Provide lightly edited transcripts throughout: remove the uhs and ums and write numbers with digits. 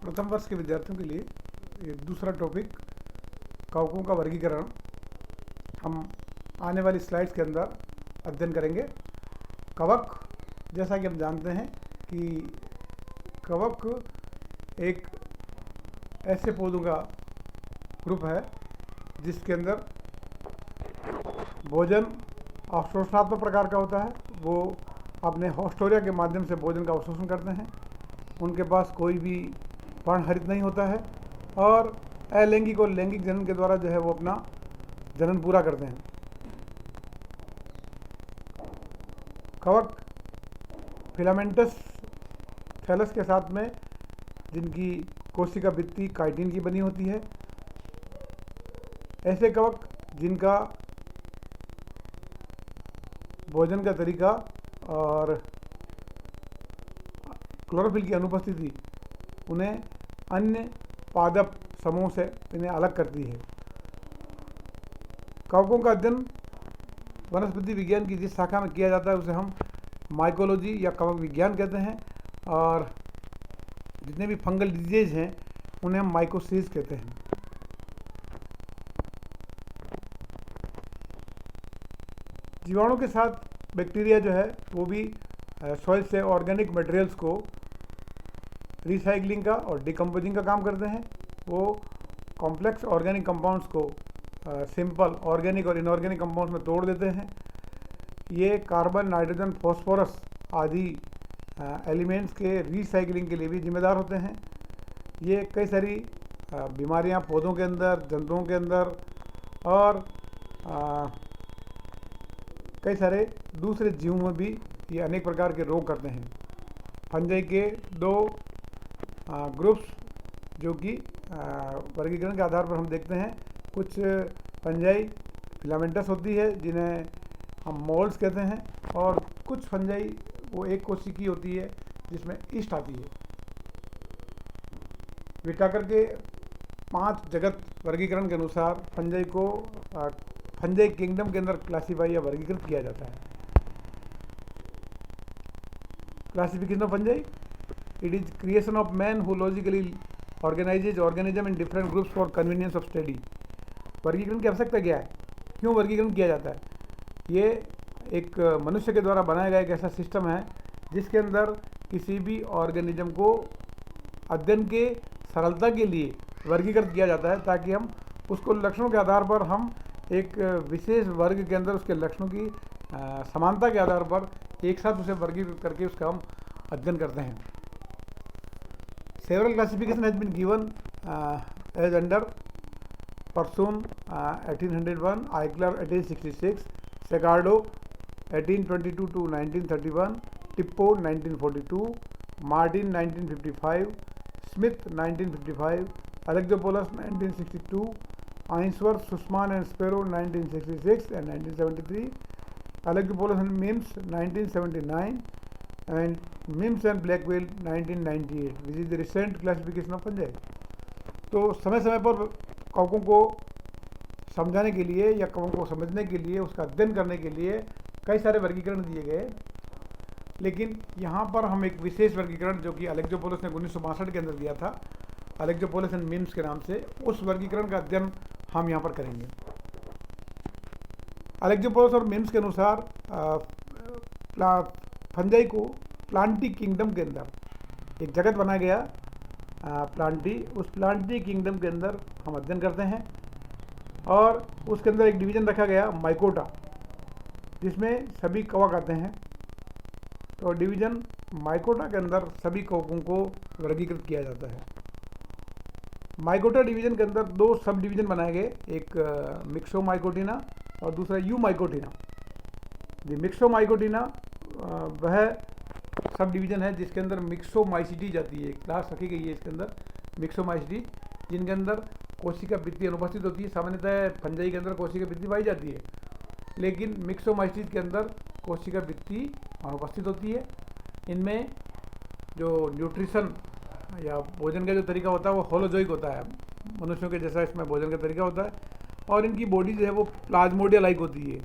प्रथम वर्ष के विद्यार्थियों के लिए ये दूसरा टॉपिक कवकों का वर्गीकरण हम आने वाली स्लाइड्स के अंदर अध्ययन करेंगे। कवक, जैसा कि हम जानते हैं कि कवक एक ऐसे पौधों का ग्रुप है जिसके अंदर भोजन अवशोषणात्मक प्रकार का होता है। वो अपने होस्टोरिया के माध्यम से भोजन का अवशोषण करते हैं। उनके पास कोई भी पर्णहरित नहीं होता है और अलैंगिक और लैंगिक जनन के द्वारा जो है वो अपना जनन पूरा करते हैं। कवक फिलामेंटस थैलस के साथ में जिनकी कोशिका भित्ति काइटिन की बनी होती है। ऐसे कवक जिनका भोजन का तरीका और क्लोरोफिल की अनुपस्थिति उन्हें अन्य पादप समूह से इन्हें अलग करती है। कवकों का अध्ययन वनस्पति विज्ञान की जिस शाखा में किया जाता है उसे हम माइकोलॉजी या कवक विज्ञान कहते हैं, और जितने भी फंगल डिजीज हैं उन्हें हम माइकोसीज कहते हैं। जीवाणु के साथ बैक्टीरिया जो है वो भी सॉइल से ऑर्गेनिक मटेरियल्स को रिसाइकलिंग का और डिकम्पोजिंग का काम करते हैं। वो कॉम्प्लेक्स ऑर्गेनिक कंपाउंड्स को सिंपल ऑर्गेनिक और इनऑर्गेनिक कंपाउंड्स में तोड़ देते हैं। ये कार्बन, नाइट्रोजन, फॉस्फोरस आदि एलिमेंट्स के रिसाइकलिंग के लिए भी जिम्मेदार होते हैं। ये कई सारी बीमारियां पौधों के अंदर, जंतुओं के अंदर और कई सारे दूसरे जीवों में भी ये अनेक प्रकार के रोग करते हैं। फंजाई के दो ग्रुप्स जो कि वर्गीकरण के आधार पर हम देखते हैं। कुछ फंजाई फिलामेंटस होती है जिन्हें हम मोल्ड्स कहते हैं, और कुछ फंजाई वो एक कोशिकी होती है जिसमें ईस्ट आती है। विटाकर के 5 जगत वर्गीकरण के अनुसार फंजाई को फंजाई किंगडम के अंदर क्लासीफाई या वर्गीकृत किया जाता है। Classification of fungi, it is creation of man who logically organises organism in different groups for convenience of study. वर्गीकरण की आवश्यकता क्या है, क्यों वर्गीकरण किया जाता है? ये एक मनुष्य के द्वारा बनाया गया एक ऐसा सिस्टम है जिसके अंदर किसी भी ऑर्गेनिज्म को अध्ययन के सरलता के लिए वर्गीकृत किया जाता है, ताकि हम उसको लक्षणों के आधार पर हम एक विशेष वर्ग के अंदर उसके लक्षणों की समानता के आधार पर एक साथ उसे वर्गीकृत करके उसका हम अध्ययन करते हैं। Several classification has been given as under Persoon 1801, Eichler 1866, सेगार्डो 1822 to 1931, Tippo 1942, Martin 1955, Smith 1955, Alexopoulos 1962, Ainsworth, Sussman and Sparrow 1966 and 1973, Alexopoulos and Mims 1979 and Mims and Blackwell 1998, which is the recent classification of fungi. तो समय समय पर कवकों को समझाने के लिए या कवकों को समझने के लिए, उसका अध्ययन करने के लिए कई सारे वर्गीकरण दिए गए, लेकिन यहाँ पर हम एक विशेष वर्गीकरण जो कि अलेक्जोपोलस ने 1962 के अंदर दिया था, अलेक्जोपोलस एंड मिम्स के नाम से, उस वर्गीकरण का अध्ययन हम यहाँ पर करेंगे। अलेक्जोपोलस और मिम्स के अनुसार फंजाई को प्लांटी किंगडम के अंदर एक जगत बनाया गया, प्लांटी। उस प्लांटी किंगडम के अंदर हम अध्ययन करते हैं, और उसके अंदर एक डिवीज़न रखा गया माइकोटा, जिसमें सभी कवक आते हैं। तो डिवीज़न माइकोटा के अंदर सभी कवकों को वर्गीकृत किया जाता है। माइकोटा डिवीज़न के अंदर 2 सब डिवीज़न बनाए गए, एक मिक्सोमाइकोटिना और दूसरा यूमाइकोटिना। द मिक्सोमाइकोटिना वह सब डिवीज़न है जिसके अंदर मिक्सोमाइसिटी जाती है, क्लास रखी गई है इसके अंदर मिक्सोमाइसिटी, जिनके अंदर कोशिका भित्ति अनुपस्थित होती है। सामान्यतः फंजाई के अंदर कोशिका भित्ति पाई जाती है, लेकिन मिक्सोमाइसिस के अंदर कोशिका भित्ति अनुपस्थित होती है। इनमें जो न्यूट्रिशन या भोजन का जो तरीका होता है वो होलोजोइक होता है, मनुष्यों के जैसा इसमें भोजन का तरीका होता है, और इनकी बॉडी जो है वो प्लाज्मोडिया लाइक होती है,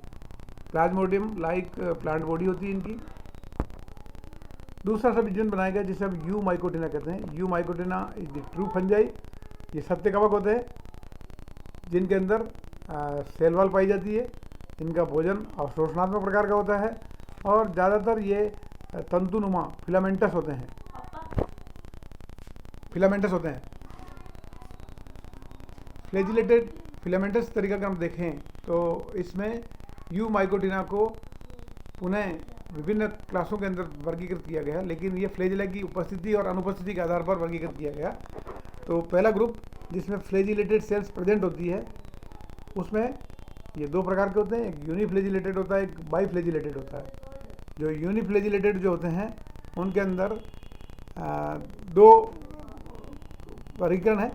प्लाज्मोडियम लाइक प्लांट बॉडी होती है इनकी। दूसरा सब डिवीजन बनाया गया जिसे हम यू माइकोटिना कहते हैं। Eumycotina is the true fungi. ये सत्य कवक होते हैं जिनके अंदर सेल वॉल पाई जाती है। इनका भोजन अवशोषणात्मक प्रकार का होता है और ज़्यादातर ये तंतुनुमा फिलामेंटस होते हैं। फ्लैजिलेटेड फिलामेंटस तरीका का हम देखें तो इसमें यू माइकोटिना को पुनः विभिन्न क्लासों के अंदर वर्गीकृत किया गया, लेकिन ये फ्लैजिला की उपस्थिति और अनुपस्थिति के आधार पर वर्गीकृत किया गया। तो पहला ग्रुप जिसमें फ्लैजिलेटेड सेल्स प्रेजेंट होती है उसमें ये दो प्रकार के होते हैं, एक यूनिफ्लैजिलेटेड होता है, एक बाईफ्लैजिलेटेड होता है। जो यूनिफ्लैजिलेटेड जो होते हैं उनके अंदर दो वर्गीकरण है,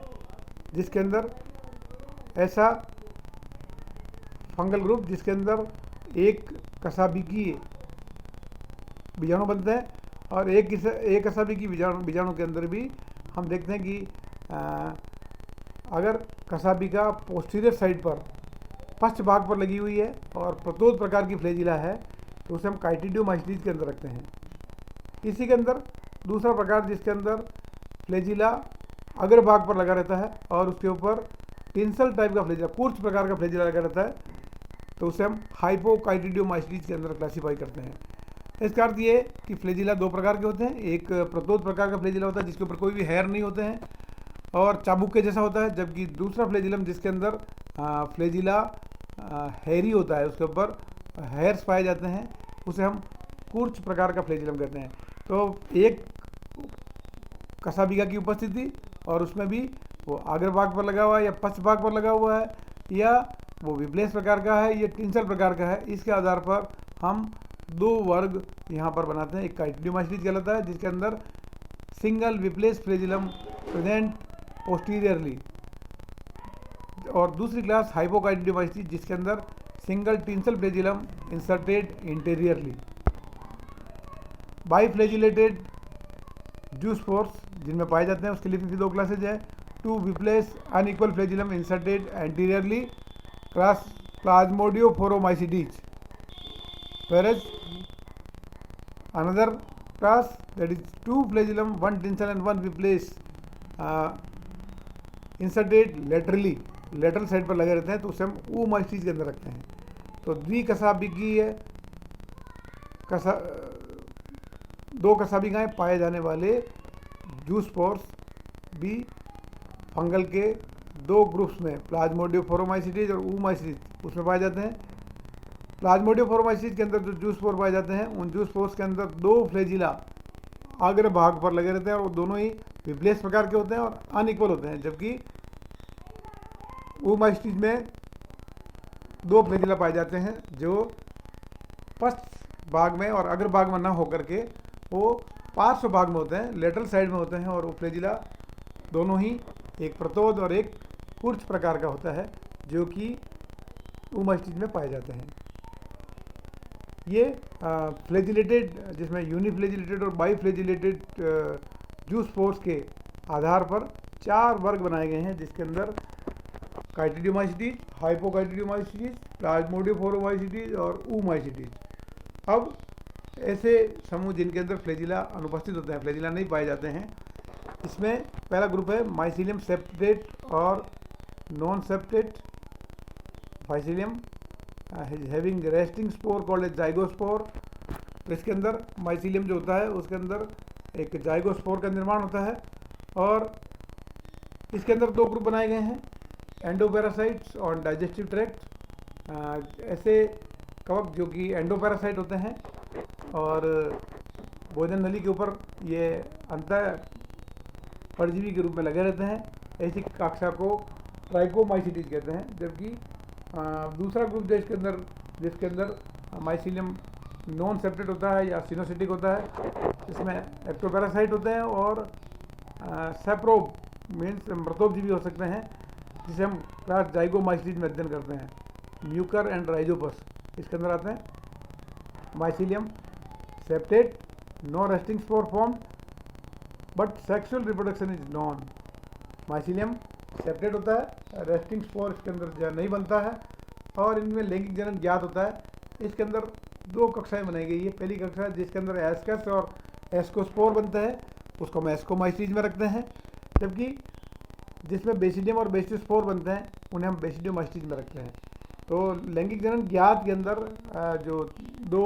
जिसके अंदर ऐसा फंगल ग्रुप जिसके अंदर एक कसाबिकी बीजाणु बनते हैं और एक कसाबिकी बीजाणु के अंदर भी हम देखते हैं कि अगर कसाबिका पोस्टीरियर साइड पर पश्च भाग पर लगी हुई है और प्रतोद प्रकार की फ्लैजिला है तो उसे हम काइटिडियोमाइसीटीज के अंदर रखते हैं। इसी के अंदर दूसरा प्रकार जिसके अंदर फ्लैजिला अग्र भाग पर लगा रहता है और उसके ऊपर टिंसल टाइप का फ्लैजिला, कूर्च प्रकार का फ्लैजिला लगा रहता है, तो उसे हम हाइपोकाइटिडियोमाइसीटीज के अंदर क्लासीफाई करते हैं। इसका अर्थ ये कि फ्लैजिला दो प्रकार के होते हैं, एक प्रतोद प्रकार का फ्लैजिला होता है जिसके ऊपर कोई भी हेयर नहीं होते हैं और चाबुक के जैसा होता है, जबकि दूसरा फ्लैजिलम जिसके अंदर फ्लैजिला हेयरी होता है, उसके ऊपर हेयर्स पाए जाते हैं, उसे हम कूर्च प्रकार का फ्लैजिलम कहते हैं। तो एक कसाबिका की उपस्थिति और उसमें भी वो आग्र भाग पर लगा हुआ है या पश्च भाग पर लगा हुआ है या वो विप्लेस प्रकार का है या टिंसल प्रकार का है, इसके आधार पर हम दो वर्ग यहाँ पर बनाते हैं। एक काइटिडियोमाइसीटीज कहलाता है जिसके अंदर single whiplash flagellum present posteriorly, और दूसरी क्लास हाइपोकाइटिडियोमाइसीटीज जिसके अंदर single tinsel flagellum inserted anteriorly. Biflagellated zoospores जिनमें पाए जाते हैं उसके लिए भी दो क्लासेज है। Two whiplash unequal flagellum inserted anteriorly class plasmodiophoromycetes, whereas another class that is two flagellum, one tinsel and one whiplash inserted laterally, lateral side पर लगे रहते हैं, तो उसे हम oomaistes के अंदर रखते हैं। तो द्विकसाबिकीय दो कसाबिकाएँ पाए जाने वाले जूस पोर्स भी फंगल के दो ग्रुप्स में प्लाज्मोडियोफोरोमाइसीटीज और oomaistes उसमें पाए जाते हैं। प्लाज्मोडियोफोरोमाइसीटीज के अंदर जो जूस पोर पाए जाते हैं उन जूस पोर्स के अंदर दो फ्लैजिला अग्र भाग पर लगे रहते हैं और वो दोनों ही विप्लेस प्रकार के होते हैं और अनइक्वल होते हैं, जबकि oomaistes में दो फ्लैजिला पाए जाते हैं जो पश्च भाग में और अग्र भाग में न होकर के वो पार्श्व भाग में होते हैं, लेटरल साइड में होते हैं, और वो फ्लैजिला दोनों ही एक प्रतोद और एक कूर्च प्रकार का होता है जो कि oomaistes में पाए जाते हैं। ये फ्लैजिलेटेड जिसमें यूनिफ्लैजिलेटेड और बाईफ्लैजिलेटेड जूस पोर्स के आधार पर चार वर्ग बनाए गए हैं, जिसके अंदर काइटिडियोमाइसीटीज, हाइपोकाइटिडियोमाइसीटीज, प्लाज्मोडियोफोरोमाइसीटीज और oomaistes। अब ऐसे समूह जिनके अंदर फ्लैजिला अनुपस्थित होते हैं, फ्लैजिला नहीं पाए जाते हैं, इसमें पहला ग्रुप है माइसीलियम सेप्टेट और non septate. Mycelium having resting spore called as zygospore. तो इसके अंदर माइसीलियम जो होता है उसके अंदर एक जाइगोस्पोर का निर्माण होता है और इसके अंदर दो ग्रुप बनाए गए हैं, एंडोपैरासाइट्स और डाइजेस्टिव ट्रैक्ट। ऐसे कवक जो कि एंडोपैरासाइट होते हैं और भोजन नली के ऊपर ये अंतः परजीवी के रूप में लगे रहते हैं, ऐसी कक्षा को ट्राइकोमाइसीटीज कहते हैं। जबकि दूसरा ग्रुप जिसके अंदर माइसीलियम नॉन सेप्टेट होता है या सिनोसिटिक होता है, इसमें एक्टोपैरासाइट होते हैं और सेप्रोब मीन्स मृतोपजीवी हो सकते हैं, जिसे हम क्लास जाइगोमाइसीटीज में अध्ययन करते हैं। म्यूकर एंड राइजोपस इसके अंदर आते हैं। Mycelium septate, no resting spore formed but sexual reproduction is none. Mycelium septate होता है, रेस्टिंग स्पोर इसके अंदर नहीं बनता है और इनमें लैंगिक जनन ज्ञात होता है। इसके अंदर दो कक्षाएं बनाई गई है। पहली कक्षा जिसके अंदर एस्कस और एस्कोस्पोर बनता है उसको हम एस्कोमाइसीज में रखते हैं, जबकि जिसमें बेसिडियम और बेसिडोस्पोर बनते हैं उन्हें हम बेसिडियोमाइसीज में रखते हैं। तो लैंगिक जनन ज्ञात के अंदर जो दो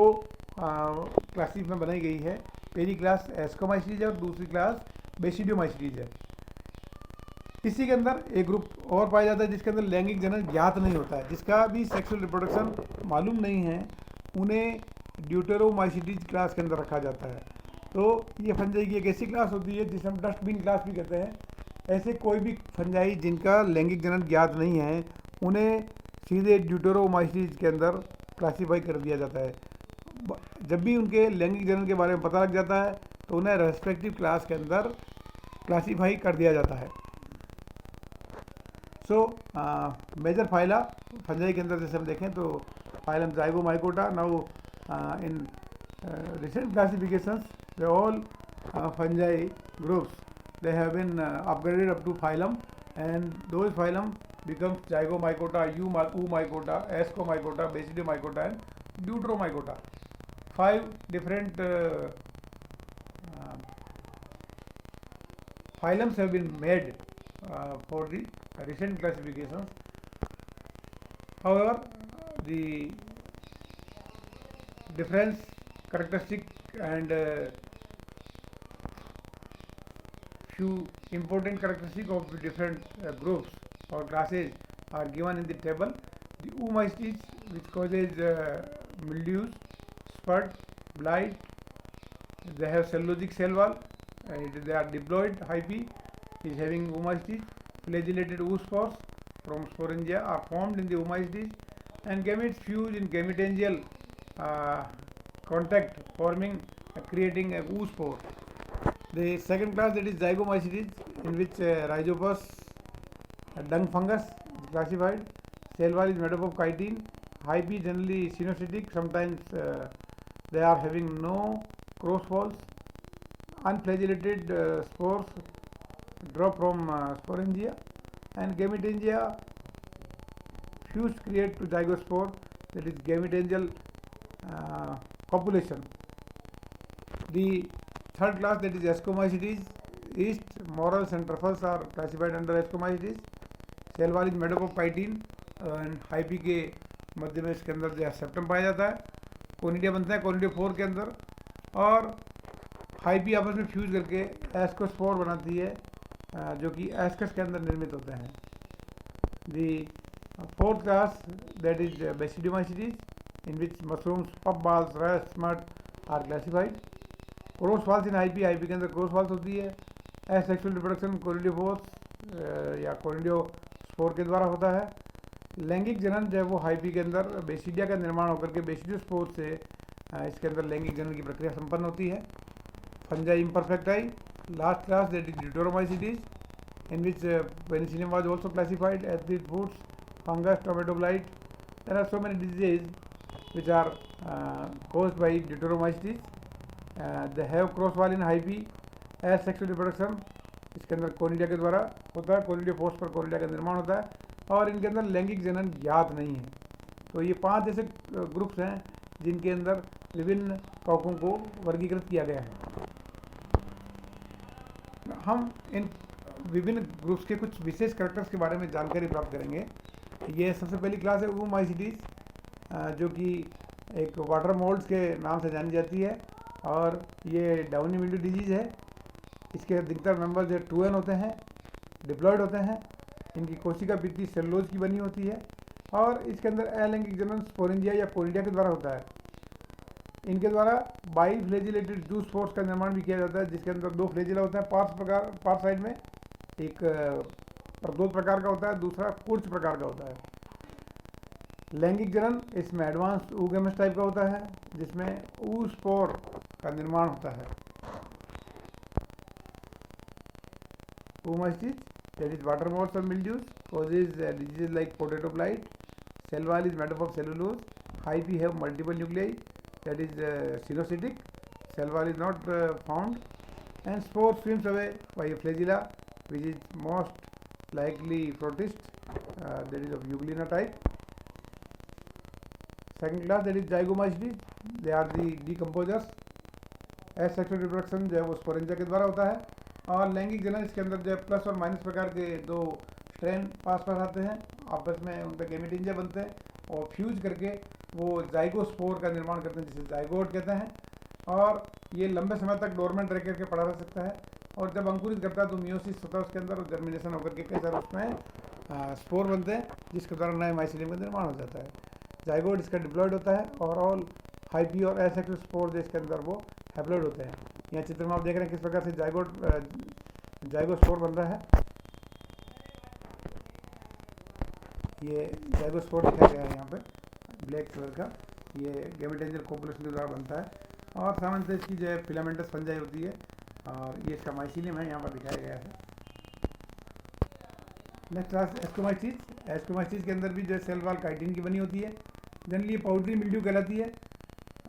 क्लासेस में बनाई गई है, पहली क्लास एस्कोमाइसीज है और दूसरी क्लास बेसिडियोमाइसीज है। इसी के अंदर एक ग्रुप और पाया जाता है जिसके अंदर लैंगिक जनन ज्ञात नहीं होता है, जिसका भी सेक्सुअल रिप्रोडक्शन मालूम नहीं है, उन्हें ड्यूटेरोमाइसीज क्लास के अंदर रखा जाता है। तो ये फंजाई की एक ऐसी क्लास होती है जिसे हम डस्टबिन क्लास भी कहते हैं। ऐसे कोई भी फंजाई जिनका लैंगिक जनन ज्ञात नहीं है उन्हें सीधे ड्यूटेरोमाइसीज के अंदर क्लासीफाई कर दिया जाता है। जब भी उनके लैंगिक जनन के बारे में पता लग जाता है तो उन्हें रेस्पेक्टिव क्लास के अंदर क्लासीफाई कर दिया जाता है। सो मेजर फाइला फंजाई के अंदर जैसे हम देखें तो phylum Zygomycota. Now in recent classifications they all fungi groups they have been upgraded up to phylum, and those phylum becomes Zygomycota, Oomycota, Ascomycota, Basidiomycota and Deuteromycota. 5 different phylums have been made for the recent classifications. However, the difference characteristic and few important characteristics of the different groups or classes are given in the table. The oomycetes, which causes mildews, spurt, blight, they have cellulosic cell wall, they are diploid hyphae is having oomycetes. Flagellated oospores from sporangia are formed in the oomycetes, and gametes fuse in gametangial contact, forming creating a oospore. The second class, that is Zygomycetes, in which Rhizopus dung fungus is classified. Cell wall is made up of chitin. Hyphae generally cynocytic, sometimes they are having no cross walls. Unflagellated spores drop from sporangia, and gametangia fuse create to zygospore, that is gametangial copulation. The third class, that is Ascomycetes, yeast, morels and truffles are classified under Ascomycetes. Cell wall is made up of chitin and hyphae के मध्य में इसके अंदर जो है septum पाया जाता है। Conidia बनता है कोनिडियोफोर के अंदर, और हाइपी आपस में फ्यूज करके एस्कोस्पोर बनाती है जो कि एस्कस के अंदर निर्मित होते हैं। The fourth class, that is basidiomycetes, in which mushrooms, puff balls, rust, mud are classified. Cross walls in IP, IP के अंदर cross walls होती है। Asexual reproduction कोनिडियोफोर्स या कोनिडियोस्पोर के द्वारा होता है। लैंगिक जनन जो है वो हाइपी के अंदर बेसिडिया का निर्माण होकर के बेसिडियोस्पोर से इसके अंदर लैंगिक जनन की प्रक्रिया संपन्न होती है। Fungi imperfecti, last class, that is deuteromycetes, in which penicillium was also classified, athleate foods, fungus, tomato blight. There are so many diseases which are caused by deuteromycetes. They have cross wall in hyphae. Asexual reproduction इसके अंदर conidia के द्वारा होता है, कोनिडियोफोर्स पर conidia का निर्माण होता है, और इनके अंदर लैंगिक जनन ज्ञात नहीं है। तो ये 5 ऐसे ग्रुप्स हैं जिनके अंदर विभिन्न कवकों को वर्गीकृत किया गया है। हम इन विभिन्न ग्रुप्स के कुछ विशेष कैरेक्टर्स के बारे में जानकारी प्राप्त करेंगे। ये सबसे पहली क्लास है ओमाइसीटीज, जो कि एक वाटर मोल्ड्स के नाम से जानी जाती है, और ये डाउनी मिल्ड्यू डिजीज़ है। इसके अधिकतर मेंबर जो 2N होते हैं, डिप्लॉयड होते हैं। इनकी कोशिका भित्ति सेलुलोज की बनी होती है, और इसके अंदर अलैंगिक जनन स्पोरेंजिया या कोनिडिया के द्वारा होता है। इनके द्वारा बाइफ्लेजिलेटेड जूस स्पोर्स का निर्माण भी किया जाता है, जिसके अंदर 2 फ्लेजिला होते हैं पार्ट साइड में, एक प्रदोष प्रकार का होता है, दूसरा कुर्च प्रकार का होता है। लैंगिक जनन इसमें एडवांस ऊगेमस टाइप का होता है, जिसमें ऊस्पोर का निर्माण होता है। Oomacetes, that is water moths or mildews, causes diseases like potato blight. Cell wall is made up of cellulose. Hyphae have multiple nuclei, that is cenocytic. Cell wall is not found, and spore swims away by a flagella, which is most likely protist, that is of Euglena type. Second class, that is Zygomycetes. They are the decomposers. Asexual reproduction जो है वो स्पोरेंजा के द्वारा होता है। और लैंगिक जनन इसके अंदर जो है प्लस और माइनस प्रकार के दो स्ट्रेन पास आते हैं, आपस में उन पर गैमेटिंजा बनते हैं और फ्यूज करके वो जाइगोस्पोर का निर्माण करते हैं, जिसे जाइगोट कहते हैं। और ये लंबे समय तक डोरमेंट रह करके पड़ा रह सकता है, और जब अंकुरित करता है तो मियोसिस होता है उसके अंदर, और जर्मिनेशन होकर के कई सारे उसमें स्पोर बनते हैं, जिसके द्वारा नए माइसीलियम का निर्माण हो जाता है। जाइगोट इसका डिप्लॉयड होता है, और ऑल हाइपी और एसेक्सुअल स्पोर जो इसके अंदर वो हैप्लॉयड होते हैं। यहाँ चित्र में आप देख रहे हैं किस प्रकार से जाइगोस्पोर बन रहा है। ये जाइगोस्पोर दिखाया गया है यहाँ पे ब्लैक कलर का, ये गैमेटेंजियल कोपुलेशन के द्वारा बनता है। और सामान्यतः इसकी जो है फिलामेंटस फंजाई होती है, और ये इसका माइसीलियम है, यहाँ पर दिखाया गया है। Next class एस्कोमाइसीज। एस्कोमाइसीज के अंदर भी जो है सेल वॉल काइटिन की बनी होती है। जनरली पाउडरी मिल्ड्यू कहलाती है।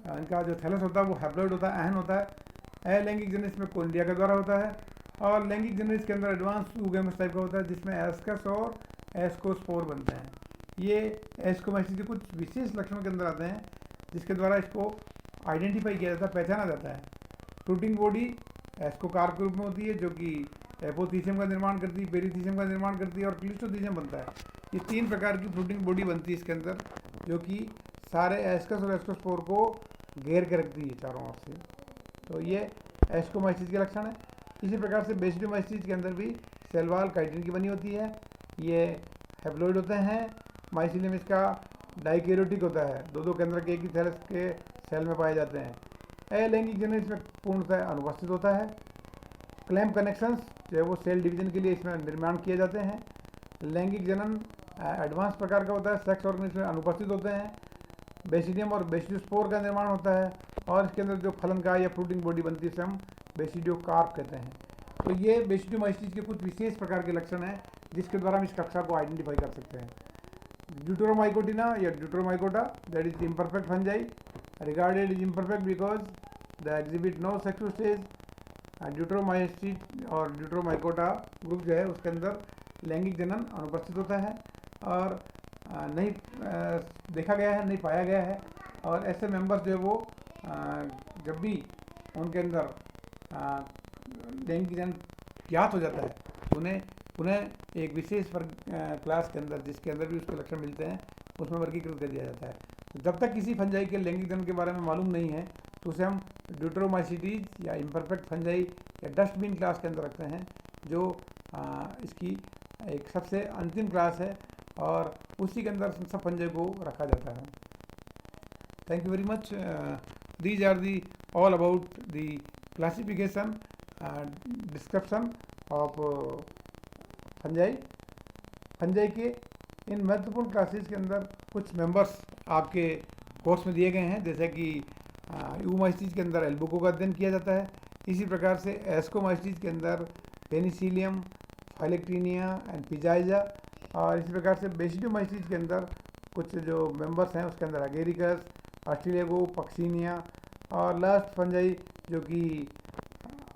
इनका जो थैलस होता है वो हैप्लॉइड होता है, अहन होता है। अलैंगिक जनन इसमें कोन्डिया के द्वारा होता है। और लैंगिक जनन इसके अंदर एडवांस यूगेमस टाइप का होता है, जिसमें एस्कस और एस्कोस्पोर बनते हैं। ये एस्कोमाइसीज के कुछ विशेष लक्षणों के अंदर आते हैं, जिसके द्वारा इसको आइडेंटिफाई किया जाता है, पहचाना जाता है। फ्रूटिंग बॉडी एस्कोकार्प के रूप में होती है, जो कि एपोथीसियम का निर्माण करती है, पेरीथीसियम का निर्माण करती है, और क्लिस्टोथीसियम बनता है। ये 3 प्रकार की फ्रूटिंग बॉडी बनती है इसके अंदर, जो कि सारे एस्कस और एस्कोस्पोर को घेर के रखती है चारों ओर से। तो ये एस्कोमाइसीज के लक्षण है। इसी प्रकार से बेसिडोमाइसीज के अंदर भी सेल वॉल काइटिन की बनी होती है। ये हैप्लॉइड होते हैं। माइसीलियम इसका डाइकैरियोटिक होता है, दो केंद्र के एक ही थैलस के सेल में पाए जाते हैं। अलैंगिक जनन इसमें पूर्णतः अनुपस्थित होता है। क्लैम्प कनेक्शंस जो है वो सेल डिवीजन के लिए इसमें निर्माण किए जाते हैं। लैंगिक जनन एडवांस प्रकार का होता है, सेक्स ऑर्गन इसमें अनुपस्थित होते हैं। बेसिडियम और बेसिडोस्पोर का निर्माण होता है, और इसके अंदर जो फलन का या फ्रूटिंग बॉडी बनती है उसे हम बेसिडियोकार्प कहते हैं। तो ये बेसिडोमाइसीज के कुछ विशेष प्रकार के लक्षण हैं, जिसके द्वारा हम इस कक्षा को आइडेंटिफाई कर सकते हैं। ड्यूटेरोमाइकोटिना या deuteromycota, that is imperfect fungi, regarded is imperfect because the exhibit no sexual stage. Deuteromyces और ड्यूटेरोमाइकोटा ग्रुप जो है उसके अंदर लैंगिक जनन अनुपस्थित होता है, और नहीं देखा गया है, नहीं पाया गया है। और ऐसे मेंबर्स जो है वो जब भी उनके अंदर लैंगिक जनन ज्ञात हो जाता है, उन्हें पुनः एक विशेष क्लास के अंदर, जिसके अंदर भी उसके लक्षण मिलते हैं, उसमें वर्गीकृत कर दिया जाता है। तो जब तक किसी फंजाई के लैंगिक जनन के बारे में मालूम नहीं है, तो उसे हम ड्यूटेरोमाइसीटीज या इम्परफेक्ट फंजाई या डस्टबिन क्लास के अंदर रखते हैं, जो इसकी एक सबसे अंतिम क्लास है, और उसी के अंदर सब फंजाई को रखा जाता है। Thank you very much. These are the all about the classification description of fungi. Fungi के इन महत्वपूर्ण क्लासेस के अंदर कुछ मेंबर्स आपके कोर्स में दिए गए हैं, जैसे कि यूमाइसीज के अंदर एल्बुको का अध्ययन किया जाता है। इसी प्रकार से एस्कोमाइसीज के अंदर पेनिसिलियम, फाइलेक्टीनिया एंड पिजाइजा, और इसी प्रकार से बेसिडोमाइसीज के अंदर कुछ जो मेंबर्स हैं उसके अंदर अगेरिकस, ऑस्ट्रेलियागो, पक्सीनिया, और लास्ट फंजाई जो कि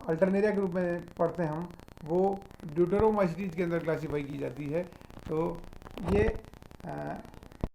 अल्टरनेरिया के रूप में पढ़ते हैं हम, वो ड्यूटेरोमाइसीज के अंदर क्लासीफाई की जाती है। तो ये